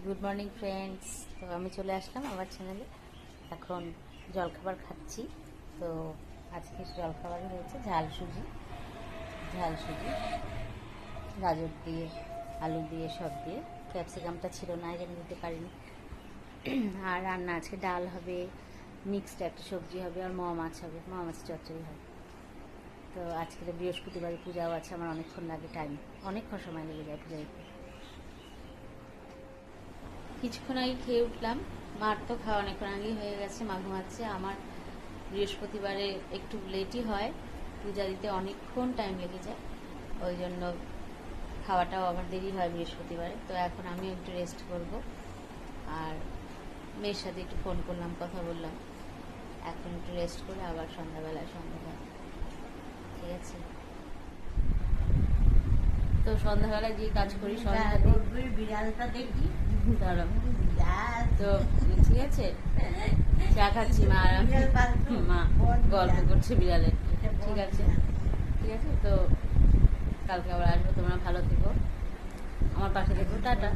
Good morning friends. তো আমি চলে আসলাম আমার চ্যানেলে। এখন জলখাবার খাচ্ছি। তো আজকে জলখাবারে হয়েছে ঝাল সুজি, গাজর দিয়ে, আলু দিয়ে, সব দিয়ে। ক্যাপসিকামটা ছিল না, এই জন্য দিতে পারিনি। আর রান্না আজকে ডাল হবে, মিক্সড একটা সবজি হবে, আর মোয়া মাছ হবে, মোয়া মাছের চচ্চড়ি হবে। তো আজকে তো বৃহস্পতিবারে পূজাও আছে, আমার অনেকক্ষণ লাগে, টাইম অনেকক্ষণ সময় লেগে যায় পূজা দিতে। কিছুক্ষণ আগে খেয়ে উঠলাম। মার তো খাওয়া অনেকক্ষণ আগেই হয়ে গেছে, মা ঘুমাচ্ছে। আমার বৃহস্পতিবারে একটু লেটই হয়, পূজা দিতে অনেকক্ষণ টাইম লেগে যায়, ওই জন্য খাওয়াটাও আমার দেরি হয় বৃহস্পতিবারে। তো এখন আমি একটু রেস্ট করব, আর মেয়ের সাথে একটু ফোন করলাম, কথা বললাম। এখন একটু রেস্ট করে আবার সন্ধ্যা ঠিক আছে। তো সন্ধ্যাবেলায় যে কাজ করি, বিড়ালটা দেখি দাঁড়াও তো, ঠিক আছে। চা খাচ্ছি, মা আর আমি। মা গল্প করছে বিড়ালের। ঠিক আছে, ঠিক আছে। তো কালকে আবার আসবো, তোমরা ভালো থেকো, আমার পাশে থেকো। টাটা।